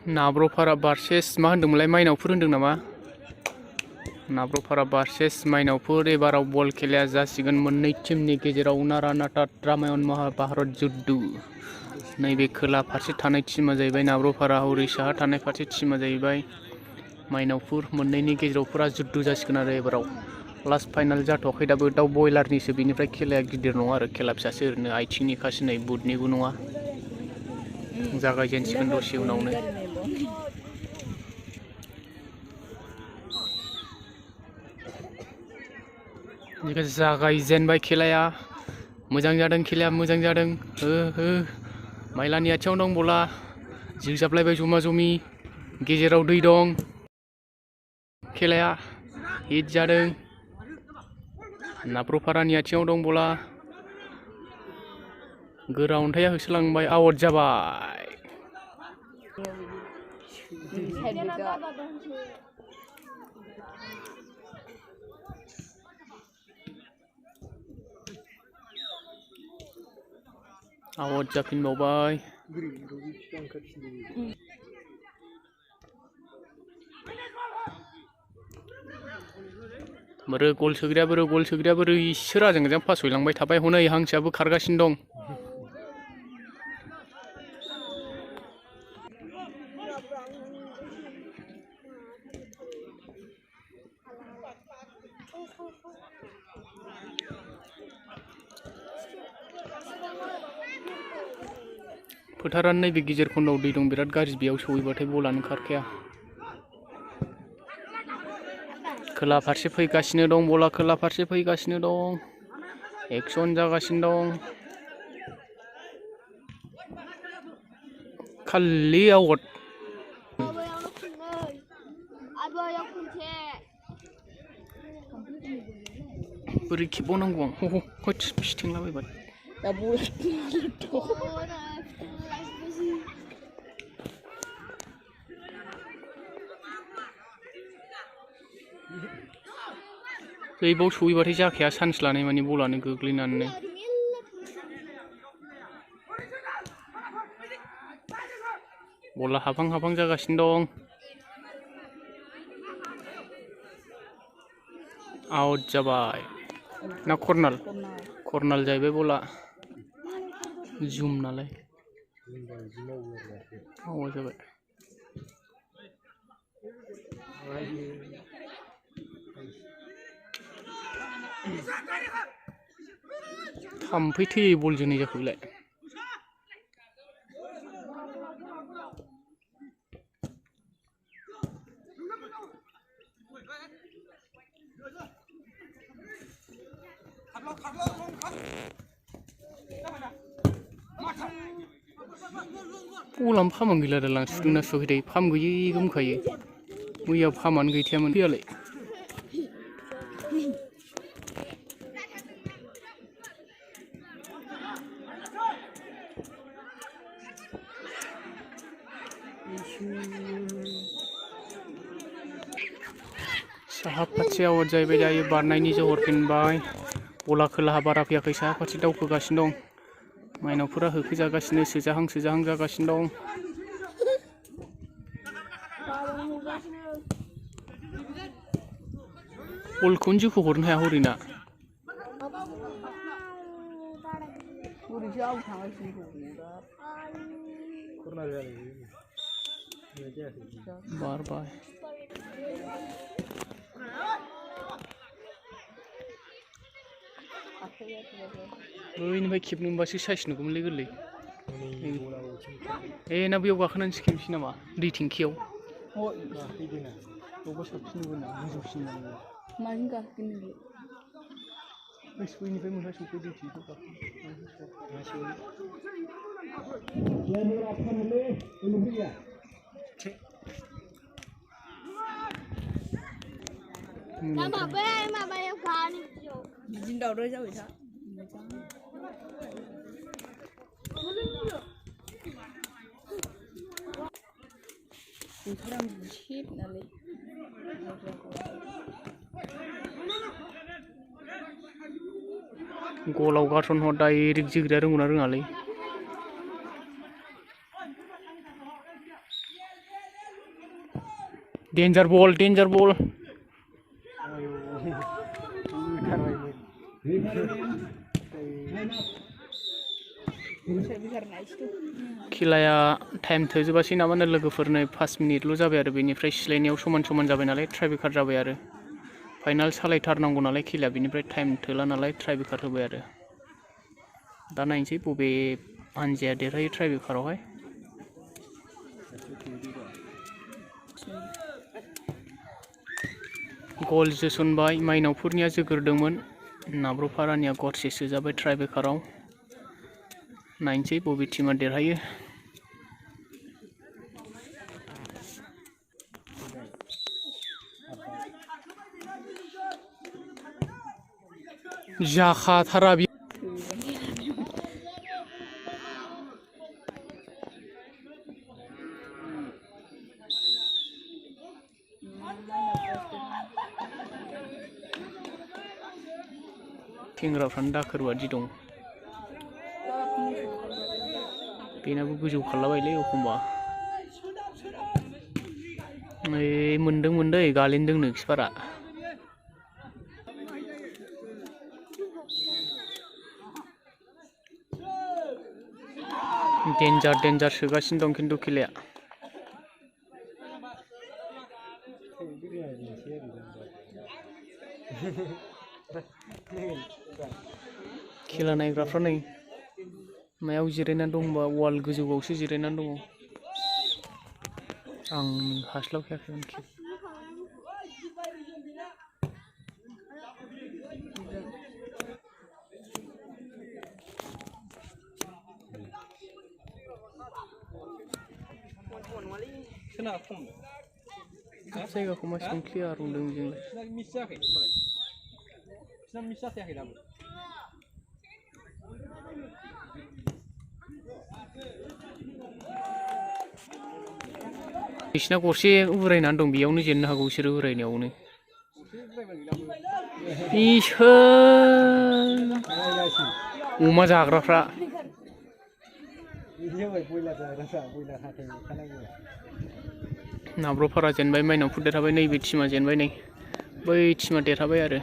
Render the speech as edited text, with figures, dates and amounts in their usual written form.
नाब्र'फारा versus मा होनदोंमोनलाय माइनावफोर होनदों नामा नाब्र'फारा भार्सेस माइनावफोर एबाराव बल खेलाया जासिगोन मोननै टीमनि गेजेराव नारानाथा रामायण महाभारत जुद्ध नैबे खोला फारसे थानाय टीमा जाहैबाय नाब्र'फारा हरै साहा थानाय फारसे टीमा जाहैबाय माइनावफोर मोननैनि गेजेराव फुरा जुद्ध जासिगोन आरो एबाराव लास्ट फाइनाल जाथ'वाखै दाबो दाउ बयलारनिसो बेनिफ्राय खेलाया गिदिर नङा आरो खेला फिसासो ओरैनो आथिंनि खासिनाय बुटनिबो नङा जागायजेनसिगोन दसे उनावनो जागायजेनबाय खेलाया मोजां जादों खेलाया मोजां जादों हो हो माइलानि आथिङाव दं बला जोजाबलायबाय जमा जमि गेजेराव दै दं खेलाया हिट जादों नाब्र'फारानि आथिङाव दं बला गोरा अन्थाइया होसोलांबाय आउट जाबाय आउट जाफिनबावबाय बोरो गल सोग्राया बोरो इसोर आजां गाजां फासयलांबाय थाबाय हनै हांसोआबो खारगासिनो दं फोथारानो नैबे गेजेर खन्दआव दै दं बिराद गाज्रि बेयाव सहैबाथाय बलानो खारखाया खोला फारसे फैगासिनो दं बला खोला फारसे फैगासिनो दं एक्सन जागासिनो दं खालि आउट बोरै खेबबावनांगौ आं ह होथ फिथिंलाबायबाय बैबाव सहैबाथाय जाखाया चान्स लानाय माने बलानो गोग्लैनानै बला हाफां हाफां जागासिनो दं आउट जाबाय ना कर्नाल जाहैबाय बला जुम नालाय आउट जाबाय थाम्फै थैयै बल जोनाय जाखो बेलाय बलानो फामान गैला दालां सुदोंना सुवाखै फाम गैयै गोमखायो मैया फामानो गैथायामोन फैयालाय साहा फारसे आउट जाहैबाय दायो बारनायनि जहर फिनबाय बला खोलाहा बारा फैयाखै साहा फारसे दावखोगासिनो दं माइनावफोरा होखोजागासिनो सोजाहां जागासिनो दं बलखौनो जोखौ हरनो हाया हरैना बारबाय बैनिफ्राय खेबनो मोनबासो साइस नुगौमोनलै गोरलै ना बैयाव गाखोनानैसो खेबनोसै नामा दै टेंकियाव बबेबा साबसिन नुगोन ना गोजौसिन मानो गाखोगोन बैनिफ्राय मोनहासौखौ दै टेंकियाव बिदिनो दावराव जाबाय था बोथोरा बुसिब नालाय गलाव गारसन हर डाइरेक्ट जोग्राया रोंगौना रोङालै डेन्जार बल खेलाया टाइम थोजोबासै नामानो लोगोफोरनो 5 मिनिटल' जाबाय आरो बेनिफ्राय सिलायनायाव समान जाबाय नालाय ट्राइब्रेकार जाबाय आरो फाइनाल सालायथारनांगौ नालाय खेलाया बेनिफ्राय टाइम थोला नालाय ट्राइब्रेकार होबाय आरो दा नायनोसै बबे हानजाया देरहायो ट्राइब्रेकारावहाय गल जोसनबाय माइनावफोरनिया जोग्रोदोंमोन नाब्र'फारानिया गरसे सोजाबाय ट्राइब्रेकाराव नायनोसै बबे टीमा देरहायो जाखाथारा बि सेंग्राफ्रानो दाखोर बादि दं बेनाबो गोजौ खारलाबायलै एखमबा मोनदों गालिनदोंनो किपारा डेन्जार सोगासिनो दं खिन्थु खेलाया खेला नायग्राफ्रा नै मायाव जिरायनानै दं होनबा वाल गोजौआवसो जिरायनानै दङ आं हास्लाबखायाखैमोन जायगाखौ मानसिखौ क्लियार नुदों जों बिसिना गरसे उरायनानै दं बेयावनो जेननो हागौ बिसोरो उरायनायावनो इसोर अमा जाग्राफ्रा नाब्र'फारा जेनबाय माइनावफोर देरहाबाय नैबे टीमा जेनबाय नै बै टीमा देरहाबाय आरो